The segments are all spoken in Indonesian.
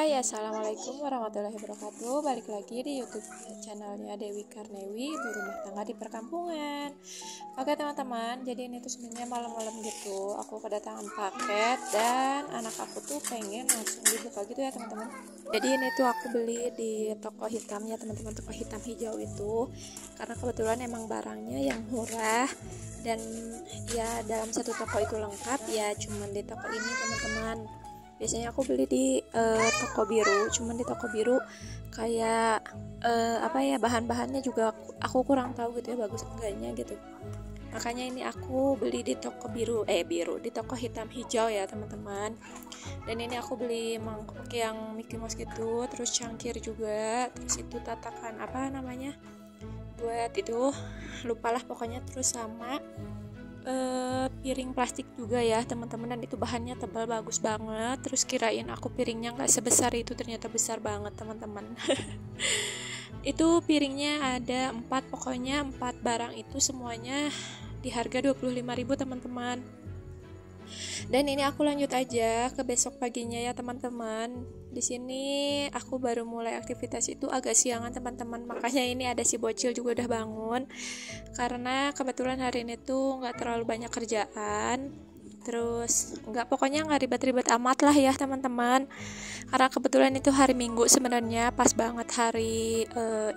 Hai, assalamualaikum warahmatullahi wabarakatuh. Balik lagi di YouTube channelnya Dewi Karnewi, ibu rumah tangga di perkampungan. Oke teman-teman, jadi ini tuh sebenarnya malam-malam gitu aku kedatangan paket dan anak aku tuh pengen langsung dibuka gitu ya teman-teman. Jadi ini tuh aku beli di toko hitamnya teman-teman, toko hitam hijau itu karena kebetulan emang barangnya yang murah dan ya dalam satu toko itu lengkap ya, cuman di toko ini teman-teman. Biasanya aku beli di toko biru, cuman di toko biru kayak bahan-bahannya juga aku kurang tahu gitu ya, bagus enggaknya gitu. Makanya ini aku beli di toko di toko hitam hijau ya teman-teman. Dan ini aku beli mangkok yang Mickey Mouse gitu, terus cangkir juga, terus itu tatakan buat itu lupalah pokoknya, terus sama piring plastik juga ya teman-teman, dan itu bahannya tebal bagus banget. Terus kirain aku piringnya nggak sebesar itu, ternyata besar banget teman-teman. Itu piringnya ada 4, pokoknya 4 barang itu semuanya di harga 25.000 teman-teman. Dan ini aku lanjut aja ke besok paginya ya teman-teman. Di sini aku baru mulai aktivitas itu agak siangan teman-teman, makanya ini ada si bocil juga udah bangun karena kebetulan hari ini tuh nggak terlalu banyak kerjaan. Terus pokoknya nggak ribet-ribet amat lah ya teman-teman, karena kebetulan itu hari Minggu sebenarnya, pas banget hari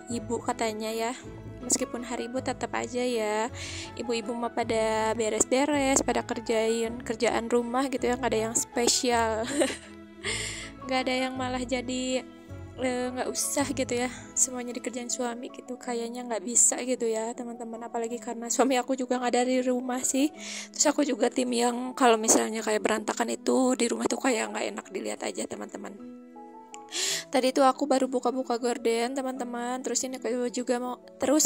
ibu katanya ya. Meskipun hari ibu tetap aja ya ibu-ibu mah pada beres-beres, pada kerjaan rumah gitu ya, nggak ada yang spesial. Nggak ada yang malah jadi nggak usah gitu ya, semuanya dikerjain suami gitu, kayaknya nggak bisa gitu ya teman-teman. Apalagi karena suami aku juga nggak dari rumah sih. Terus aku juga tim yang kalau misalnya kayak berantakan itu di rumah tuh kayak nggak enak dilihat aja teman-teman. Tadi tuh aku baru buka-buka gorden teman-teman. Terus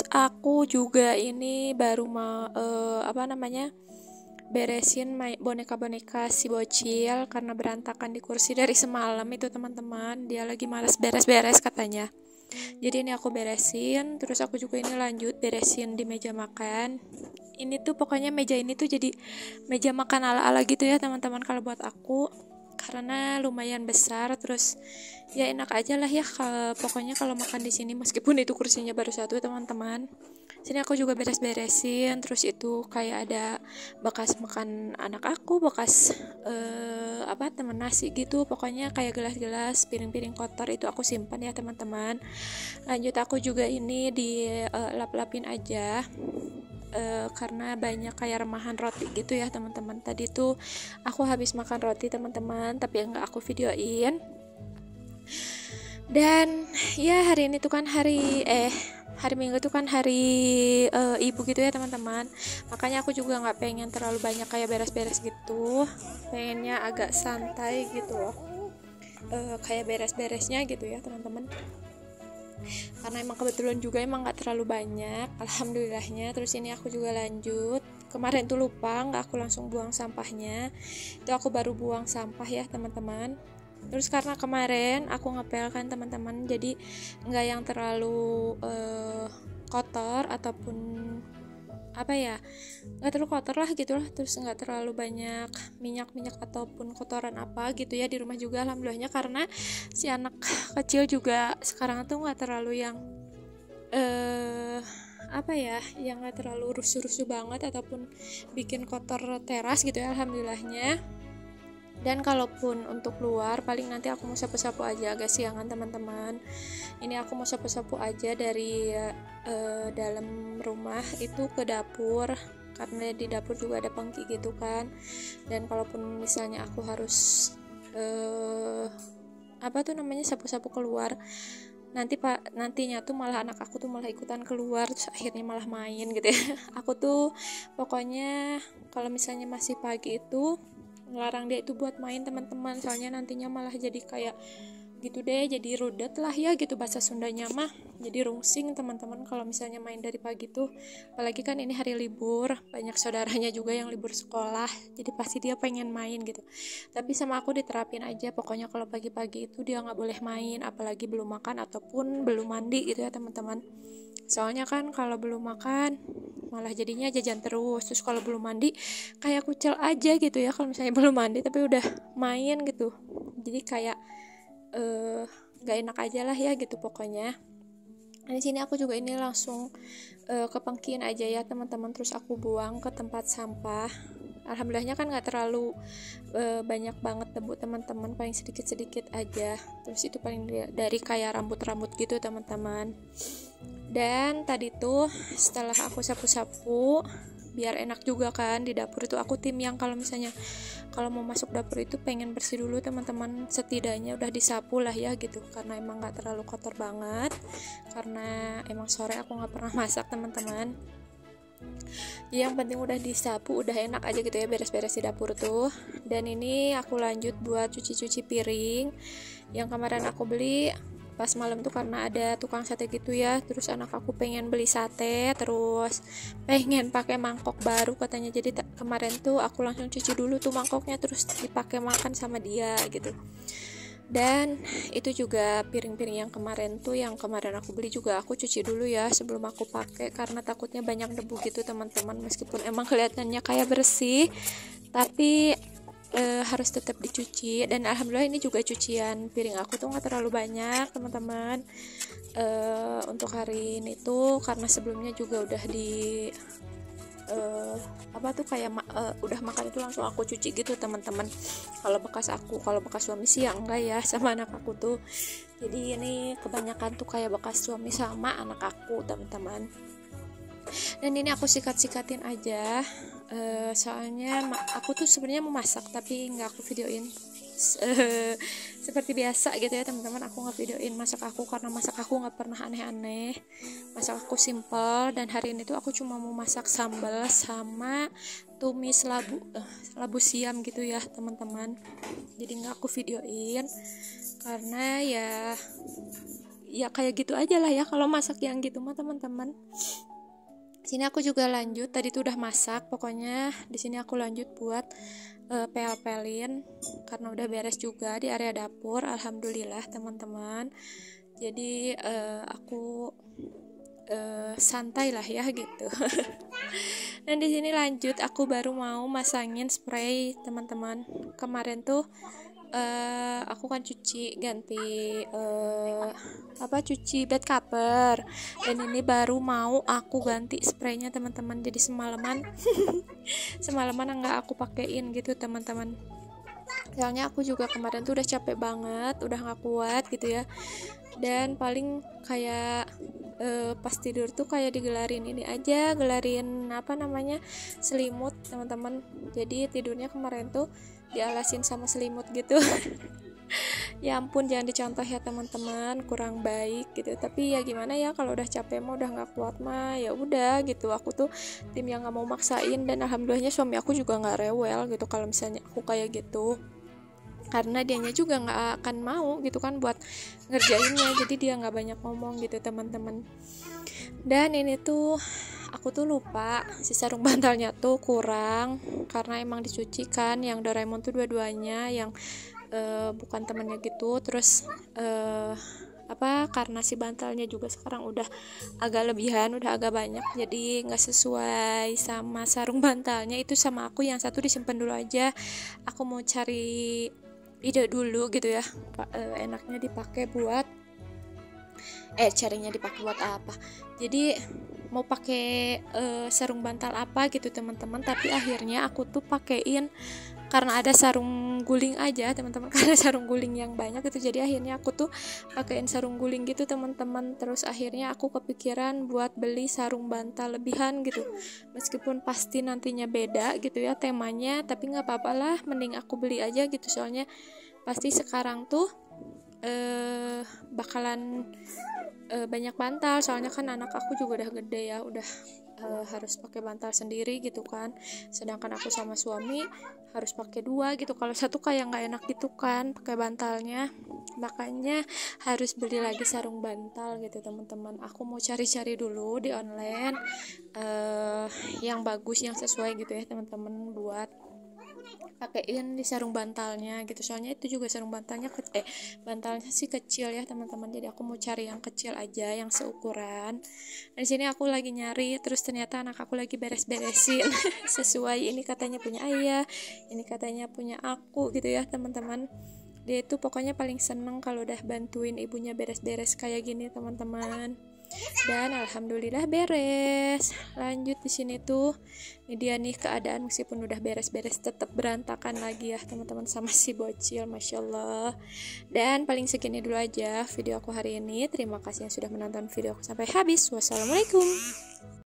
aku juga ini baru mau beresin boneka-boneka si bocil karena berantakan di kursi dari semalam itu teman-teman. Dia lagi malas beres-beres katanya. Jadi ini aku beresin, terus aku juga ini lanjut beresin di meja makan. Ini tuh pokoknya meja ini tuh jadi meja makan ala-ala gitu ya teman-teman kalau buat aku, karena lumayan besar. Terus ya enak aja lah ya pokoknya kalau makan di sini, meskipun itu kursinya baru satu teman-teman. Sini aku juga beres-beresin, terus itu kayak ada bekas makan anak aku, bekas temen nasi gitu, pokoknya kayak gelas-gelas, piring-piring kotor itu aku simpan ya teman-teman. Lanjut aku juga ini di lap-lapin aja karena banyak kayak remahan roti gitu ya teman-teman. Tadi tuh aku habis makan roti teman-teman, tapi nggak aku videoin. Dan ya hari ini tuh kan hari Minggu tuh kan hari ibu gitu ya teman-teman, makanya aku juga nggak pengen terlalu banyak kayak beres-beres gitu, pengennya agak santai gitu loh, kayak beres-beresnya gitu ya teman-teman, karena emang kebetulan juga emang nggak terlalu banyak alhamdulillahnya. Terus ini aku juga lanjut, kemarin tuh lupa nggak aku langsung buang sampahnya, itu aku baru buang sampah ya teman-teman. Terus karena kemarin aku ngepel kan teman-teman, jadi nggak yang terlalu kotor ataupun nggak terlalu kotor lah gitu lah. Terus nggak terlalu banyak minyak ataupun kotoran apa gitu ya di rumah juga alhamdulillahnya, karena si anak kecil juga sekarang tuh nggak terlalu yang yang nggak terlalu rusuh-rusuh banget ataupun bikin kotor teras gitu ya alhamdulillahnya. Dan kalaupun untuk luar paling nanti aku mau sapu-sapu aja agak siangan teman-teman. Ini aku mau sapu-sapu aja dari dalam rumah itu ke dapur, karena di dapur juga ada pengki gitu kan. Dan kalaupun misalnya aku harus sapu-sapu keluar, nantinya tuh malah anak aku tuh malah ikutan keluar, terus akhirnya malah main gitu ya. Aku tuh pokoknya kalau misalnya masih pagi itu ngelarang dia itu buat main teman-teman, soalnya nantinya malah jadi kayak gitu deh, jadi rudet lah ya gitu bahasa Sundanya mah, jadi rungsing teman-teman kalau misalnya main dari pagi tuh. Apalagi kan ini hari libur, banyak saudaranya juga yang libur sekolah, jadi pasti dia pengen main gitu. Tapi sama aku diterapin aja, pokoknya kalau pagi-pagi itu dia nggak boleh main, apalagi belum makan ataupun belum mandi gitu ya teman-teman. Soalnya kan kalau belum makan malah jadinya jajan terus. Terus kalau belum mandi kayak kucel aja gitu ya kalau misalnya belum mandi tapi udah main gitu. Jadi kayak nggak enak aja lah ya gitu pokoknya. Nah, di sini aku juga ini langsung kepengkian aja ya teman-teman, terus aku buang ke tempat sampah. Alhamdulillahnya kan nggak terlalu banyak banget debu teman-teman, paling sedikit-sedikit aja. Terus itu paling dari kayak rambut-rambut gitu teman-teman. Dan tadi tuh setelah aku sapu-sapu, biar enak juga kan di dapur itu, aku tim yang kalau misalnya kalau mau masuk dapur itu pengen bersih dulu teman-teman, setidaknya udah disapu lah ya gitu, karena emang nggak terlalu kotor banget, karena emang sore aku nggak pernah masak teman-teman. Yang penting udah disapu, udah enak aja gitu ya beres-beres di dapur tuh. Dan ini aku lanjut buat cuci-cuci piring yang kemarin aku beli pas malam tuh, karena ada tukang sate gitu ya. Terus anak aku pengen beli sate, terus pengen pakai mangkok baru katanya. Jadi kemarin tuh aku langsung cuci dulu tuh mangkoknya, terus dipakai makan sama dia gitu. Dan itu juga piring-piring yang kemarin aku beli juga aku cuci dulu ya sebelum aku pakai, karena takutnya banyak debu gitu teman-teman. Meskipun emang kelihatannya kayak bersih, tapi harus tetap dicuci. Dan alhamdulillah ini juga cucian piring aku tuh nggak terlalu banyak teman-teman untuk hari ini tuh, karena sebelumnya juga udah di udah makan itu langsung aku cuci gitu teman-teman. Kalau bekas suami sih ya enggak ya, sama anak aku tuh. Jadi ini kebanyakan tuh kayak bekas suami sama anak aku teman-teman. Dan ini aku sikat-sikatin aja, soalnya aku tuh sebenarnya mau masak tapi nggak aku videoin. Seperti biasa gitu ya teman-teman, aku nggak videoin masak aku karena masak aku nggak pernah aneh-aneh, masak aku simple. Dan hari ini tuh aku cuma mau masak sambal sama tumis labu siam gitu ya teman-teman. Jadi nggak aku videoin karena ya kayak gitu aja lah ya kalau masak yang gitu mah teman-teman. Sini aku juga lanjut, tadi tuh udah masak, pokoknya di sini aku lanjut buat pel-pelin karena udah beres juga di area dapur, alhamdulillah teman-teman. Jadi aku santai lah ya gitu. Dan di sini lanjut, aku baru mau masangin spray teman-teman. Kemarin tuh aku kan cuci bed cover, dan ini baru mau aku ganti spraynya teman-teman. Jadi semalaman nggak aku pakein gitu teman-teman, soalnya aku juga kemarin tuh udah capek banget, udah nggak kuat gitu ya. Dan paling kayak pas tidur tuh kayak digelarin selimut teman-teman. Jadi tidurnya kemarin tuh dialasin sama selimut gitu. Ya ampun, jangan dicontoh ya teman-teman, kurang baik gitu. Tapi ya gimana ya, kalau udah capek mah udah nggak kuat mah ya udah gitu. Aku tuh tim yang nggak mau maksain, dan alhamdulillahnya suami aku juga nggak rewel gitu kalau misalnya aku kayak gitu, karena dianya juga nggak akan mau gitu kan buat ngerjainnya. Jadi dia nggak banyak ngomong gitu teman-teman. Dan ini tuh aku tuh lupa si sarung bantalnya tuh kurang, karena emang dicuci kan yang Doraemon tuh dua-duanya, yang bukan temannya gitu. Terus karena si bantalnya juga sekarang udah agak lebihan, udah agak banyak, jadi nggak sesuai sama sarung bantalnya. Itu sama aku yang satu disimpan dulu aja, aku mau cari ide dulu gitu ya, enaknya dipakai buat carinya dipakai buat apa. Jadi mau pakai sarung bantal apa gitu teman-teman, tapi akhirnya aku tuh pakein karena ada sarung guling aja teman-teman, karena sarung guling yang banyak gitu. Jadi akhirnya aku tuh pakein sarung guling gitu teman-teman. Terus akhirnya aku kepikiran buat beli sarung bantal lebihan gitu, meskipun pasti nantinya beda gitu ya temanya, tapi nggak apa-apa lah, mending aku beli aja gitu. Soalnya pasti sekarang tuh bakalan banyak bantal, soalnya kan anak aku juga udah gede ya, udah harus pakai bantal sendiri gitu kan, sedangkan aku sama suami harus pakai dua gitu. Kalau satu kayak nggak enak gitu kan pakai bantalnya, makanya harus beli lagi sarung bantal gitu teman-teman. Aku mau cari-cari dulu di online yang bagus, yang sesuai gitu ya teman-teman, buat pakein di sarung bantalnya gitu. Soalnya itu juga sarung bantalnya bantalnya sih kecil ya teman-teman, jadi aku mau cari yang kecil aja, yang seukuran. Dan di sini aku lagi nyari, terus ternyata anak aku lagi beres-beresin sesuai ini katanya punya ayah, ini katanya punya aku gitu ya teman-teman. Dia itu pokoknya paling seneng kalau udah bantuin ibunya beres-beres kayak gini teman-teman. Dan alhamdulillah beres. Lanjut di sini tuh, ini dia nih keadaan meskipun udah beres-beres tetap berantakan lagi ya teman-teman sama si bocil, masya Allah. Dan paling segini dulu aja video aku hari ini. Terima kasih yang sudah menonton video aku sampai habis. Wassalamualaikum.